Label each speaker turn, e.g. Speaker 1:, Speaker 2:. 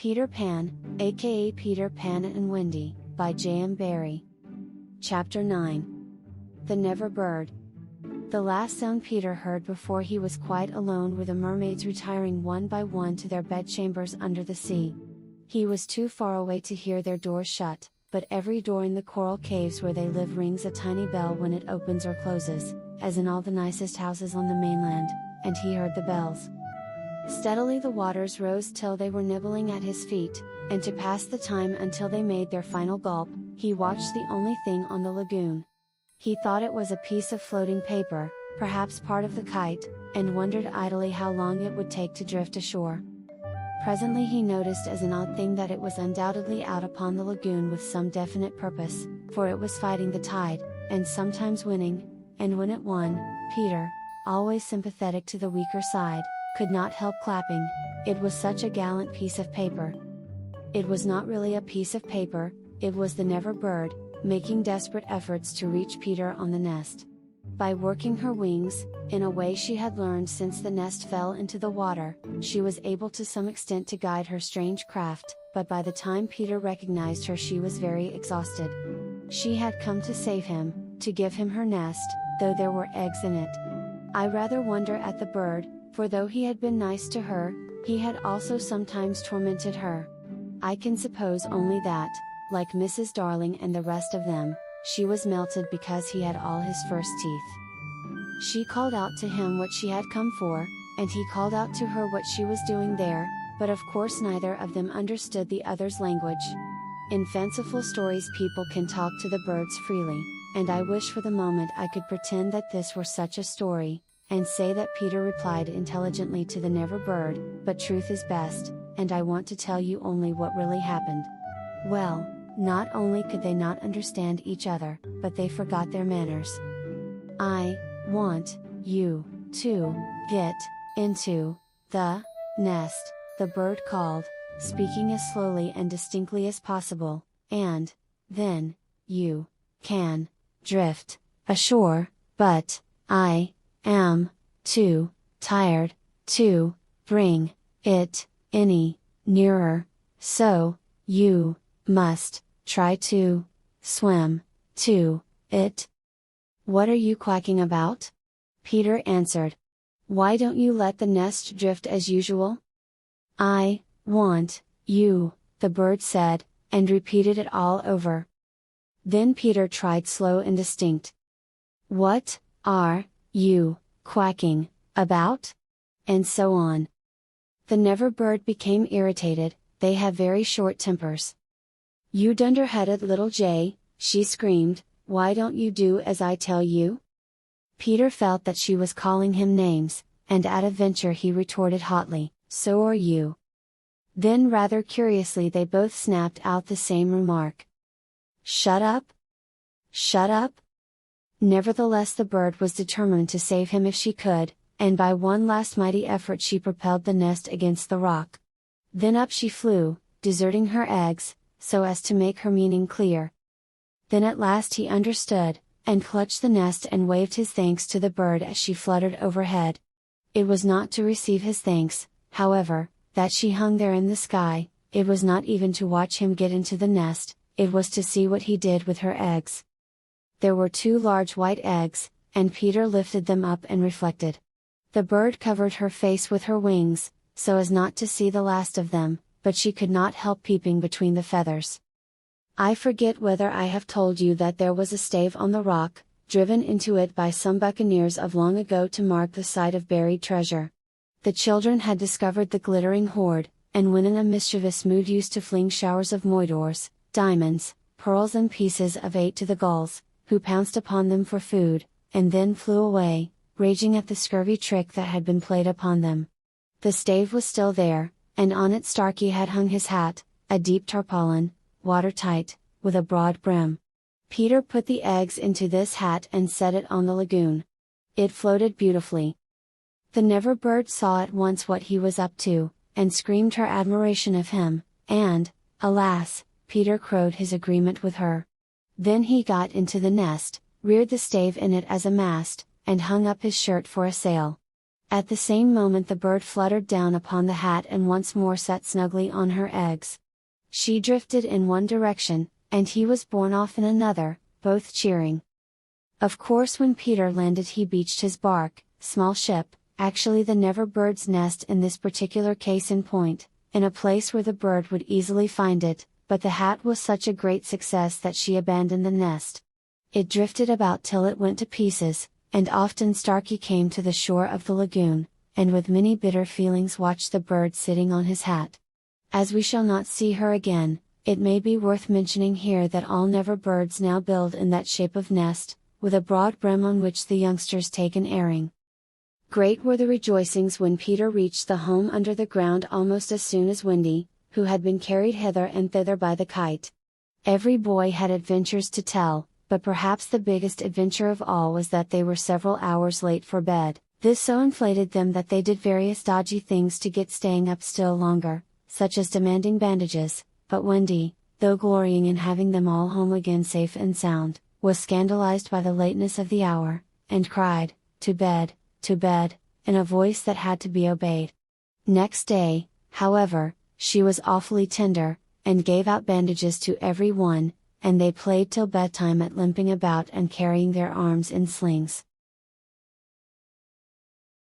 Speaker 1: Peter Pan, aka Peter Pan and Wendy, by J.M. Barrie. Chapter 9. The Never Bird. The last sound Peter heard before he was quite alone were the mermaids retiring one by one to their bedchambers under the sea. He was too far away to hear their doors shut, but every door in the coral caves where they live rings a tiny bell when it opens or closes, as in all the nicest houses on the mainland, and he heard the bells. Steadily the waters rose till they were nibbling at his feet, and to pass the time until they made their final gulp, he watched the only thing on the lagoon. He thought it was a piece of floating paper, perhaps part of the kite, and wondered idly how long it would take to drift ashore. Presently he noticed as an odd thing that it was undoubtedly out upon the lagoon with some definite purpose, for it was fighting the tide, and sometimes winning, and when it won, Peter, always sympathetic to the weaker side, could not help clapping. It was such a gallant piece of paper. It was not really a piece of paper, it was the Never Bird, making desperate efforts to reach Peter on the nest. By working her wings, in a way she had learned since the nest fell into the water, she was able to some extent to guide her strange craft, but by the time Peter recognized her she was very exhausted. She had come to save him, to give him her nest, though there were eggs in it. I rather wonder at the bird, for though he had been nice to her, he had also sometimes tormented her. I can suppose only that, like Mrs. Darling and the rest of them, she was melted because he had all his first teeth. She called out to him what she had come for, and he called out to her what she was doing there, but of course neither of them understood the other's language. In fanciful stories people can talk to the birds freely, and I wish for the moment I could pretend that this were such a story, and say that Peter replied intelligently to the Never Bird, but truth is best, and I want to tell you only what really happened. Well, not only could they not understand each other, but they forgot their manners. I want you to get into the nest, the bird called, speaking as slowly and distinctly as possible, and then you can drift ashore, but I am too tired to bring it any nearer, so you must try to swim to it. What are you quacking about? Peter answered. Why don't you let the nest drift as usual? I want you, the bird said, and repeated it all over. Then Peter tried slow and distinct. What are you quacking about? And so on. The Never Bird became irritated, they have very short tempers. You dunderheaded little jay, she screamed, why don't you do as I tell you? Peter felt that she was calling him names, and at a venture he retorted hotly, so are you. Then rather curiously they both snapped out the same remark. Shut up? Shut up? Nevertheless the bird was determined to save him if she could, and by one last mighty effort she propelled the nest against the rock. Then up she flew, deserting her eggs, so as to make her meaning clear. Then at last he understood, and clutched the nest and waved his thanks to the bird as she fluttered overhead. It was not to receive his thanks, however, that she hung there in the sky, it was not even to watch him get into the nest, it was to see what he did with her eggs. There were 2 large white eggs, and Peter lifted them up and reflected. The bird covered her face with her wings, so as not to see the last of them, but she could not help peeping between the feathers. I forget whether I have told you that there was a stave on the rock, driven into it by some buccaneers of long ago to mark the site of buried treasure. The children had discovered the glittering hoard, and when in a mischievous mood used to fling showers of moidores, diamonds, pearls and pieces of 8 to the gulls, who pounced upon them for food, and then flew away, raging at the scurvy trick that had been played upon them. The stave was still there, and on it Starkey had hung his hat, a deep tarpaulin, watertight, with a broad brim. Peter put the eggs into this hat and set it on the lagoon. It floated beautifully. The Never Bird saw at once what he was up to, and screamed her admiration of him, and, alas, Peter crowed his agreement with her. Then he got into the nest, reared the stave in it as a mast, and hung up his shirt for a sail. At the same moment the bird fluttered down upon the hat and once more sat snugly on her eggs. She drifted in one direction, and he was borne off in another, both cheering. Of course when Peter landed he beached his bark, small ship, actually the Never Bird's nest in this particular case in point, in a place where the bird would easily find it, but the hat was such a great success that she abandoned the nest. It drifted about till it went to pieces, and often Starkey came to the shore of the lagoon, and with many bitter feelings watched the bird sitting on his hat. As we shall not see her again, it may be worth mentioning here that all Never Birds now build in that shape of nest, with a broad brim on which the youngsters take an airing. Great were the rejoicings when Peter reached the home under the ground almost as soon as Wendy, who had been carried hither and thither by the kite. Every boy had adventures to tell, but perhaps the biggest adventure of all was that they were several hours late for bed. This so inflated them that they did various dodgy things to get staying up still longer, such as demanding bandages, but Wendy, though glorying in having them all home again safe and sound, was scandalized by the lateness of the hour, and cried, to bed," in a voice that had to be obeyed. Next day, however, she was awfully tender, and gave out bandages to every one, and they played till bedtime at limping about and carrying their arms in slings.